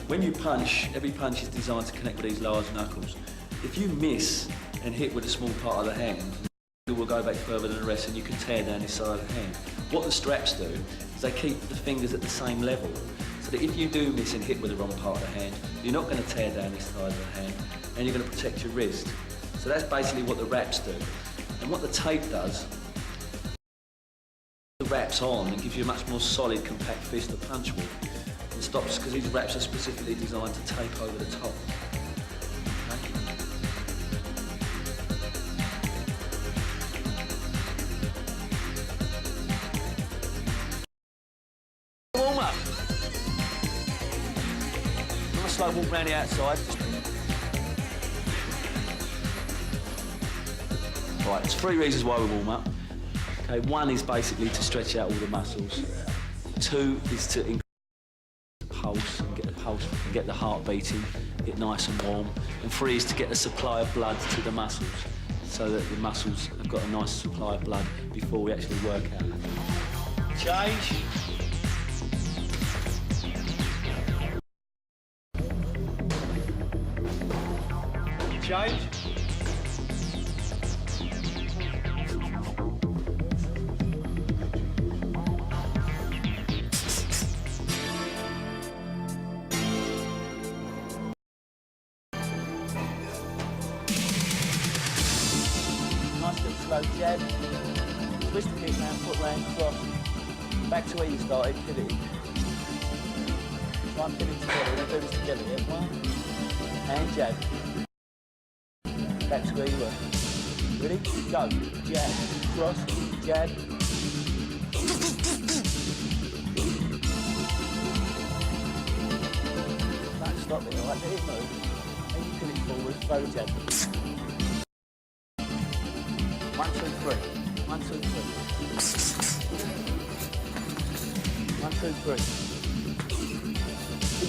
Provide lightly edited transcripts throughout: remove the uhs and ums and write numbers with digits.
When you punch, every punch is designed to connect with these large knuckles. If you miss and hit with a small part of the hand, it will go back further than the rest and you can tear down this side of the hand. What the straps do is they keep the fingers at the same level, so that if you do miss and hit with the wrong part of the hand, you're not going to tear down this side of the hand and you're going to protect your wrist. So that's basically what the wraps do. And what the tape does, the wraps on and gives you a much more solid, compact fist to punch with. And stops, because these wraps are specifically designed to tape over the top. Okay. Warm up. I'm going to slow walk around the outside. Right, there's 3 reasons why we warm up. Okay, 1 is basically to stretch out all the muscles. 2 is to increase pulse and get the pulse and get the heart beating, get nice and warm. And 3 is to get a supply of blood to the muscles, so that the muscles have got a nice supply of blood before we actually work out. Change. Change. Nice little slow jab, twist the kick round, foot round, cross, back to where you started, pivot it. Try and pivot together, we'll do this together, yeah? 1, and jab. Back to where you were. Ready? Go. Jab, cross, jab. Don't stop it, alright? Let it move. Then you pivot forward, throw the jab. 1, 2, 3. 1, 2, 3. 1, 2, 3.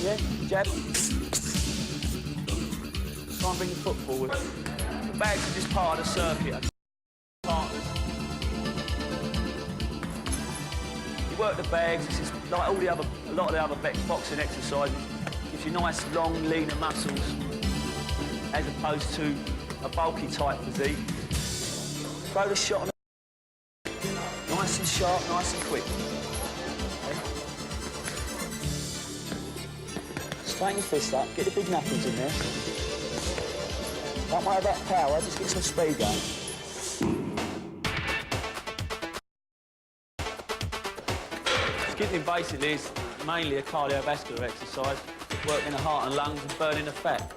Yeah, jab. Try and bring your foot forward. The bags are just part of the circuit. Partners. You work the bags. This is like all the other, a lot of the other boxing exercises. Gives you nice, long, leaner muscles, as opposed to a bulky type physique. Throw the shot on the... Nice and sharp, nice and quick. Okay. Straighten your fist up, get the big knuckles in there. Don't worry about power, just get some speed going. Skipping basically is mainly a cardiovascular exercise, working the heart and lungs and burning the fat.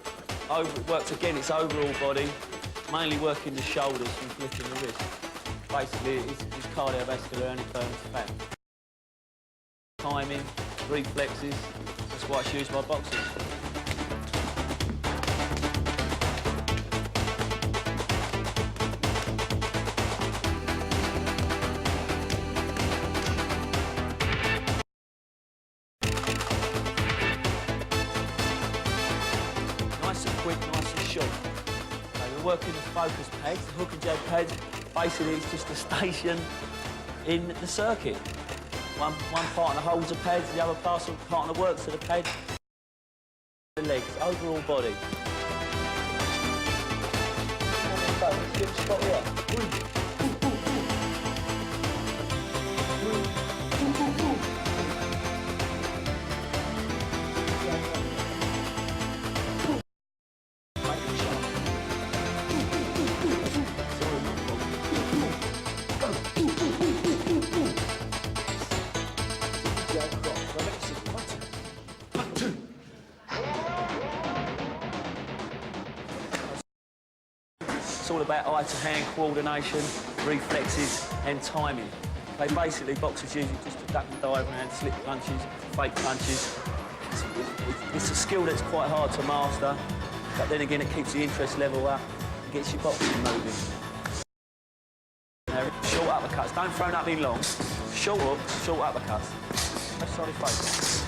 It works again its overall body, mainly working the shoulders and lifting the wrist. Basically, it's cardiovascular and it burns fat. Timing, reflexes, that's why it's used by boxers. Nice and quick, nice and short. We're working the focus pads, the hook and jab pads. Basically, it's just a station in the circuit. One partner holds the pads, the other partner works to the pads. The legs, overall body. Let's get the spot here. all about eye-to-hand coordination, reflexes and timing. Okay, basically, boxers use it just to duck and dive around, slip punches, fake punches. It's a skill that's quite hard to master, but then again, it keeps the interest level up and gets your boxing moving. Now, short uppercuts, don't throw nothing long. Short hooks, short uppercuts. Left side of face.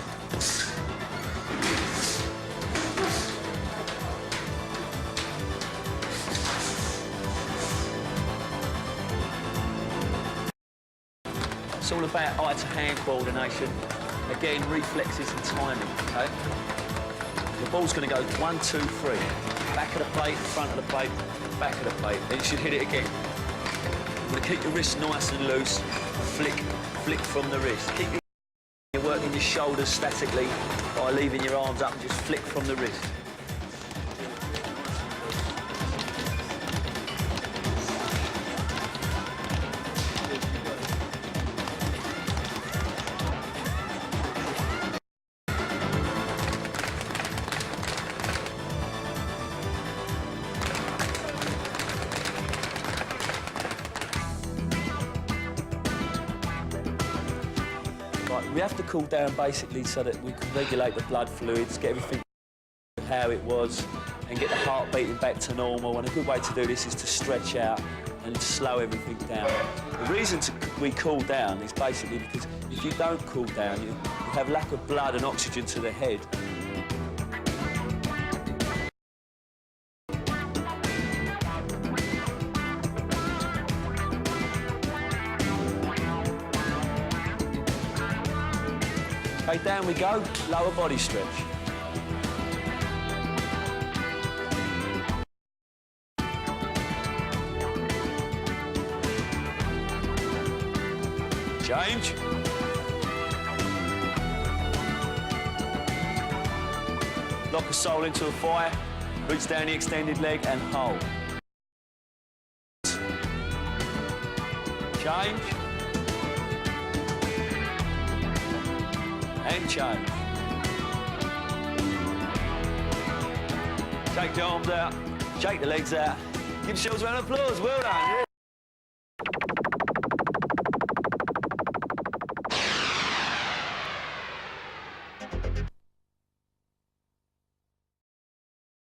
It's all about eye-to-hand coordination. Again, reflexes and timing, okay? The ball's going to go 1, 2, 3. Back of the plate, front of the plate, back of the plate. Then you should hit it again. You're going to keep your wrist nice and loose. Flick from the wrist. You're working your shoulders statically by leaving your arms up and just flick from the wrist. We have to cool down basically so that we can regulate the blood fluids, get everything how it was, and get the heart beating back to normal. And a good way to do this is to stretch out and slow everything down. The reason we cool down is basically because if you don't cool down, you have lack of blood and oxygen to the head. Okay, down we go, lower body stretch. Change. Lock a sole into a fire, reach down the extended leg and hold. Change. And change. Take the arms out, shake the legs out. Give yourselves a round of applause, well done. Yeah.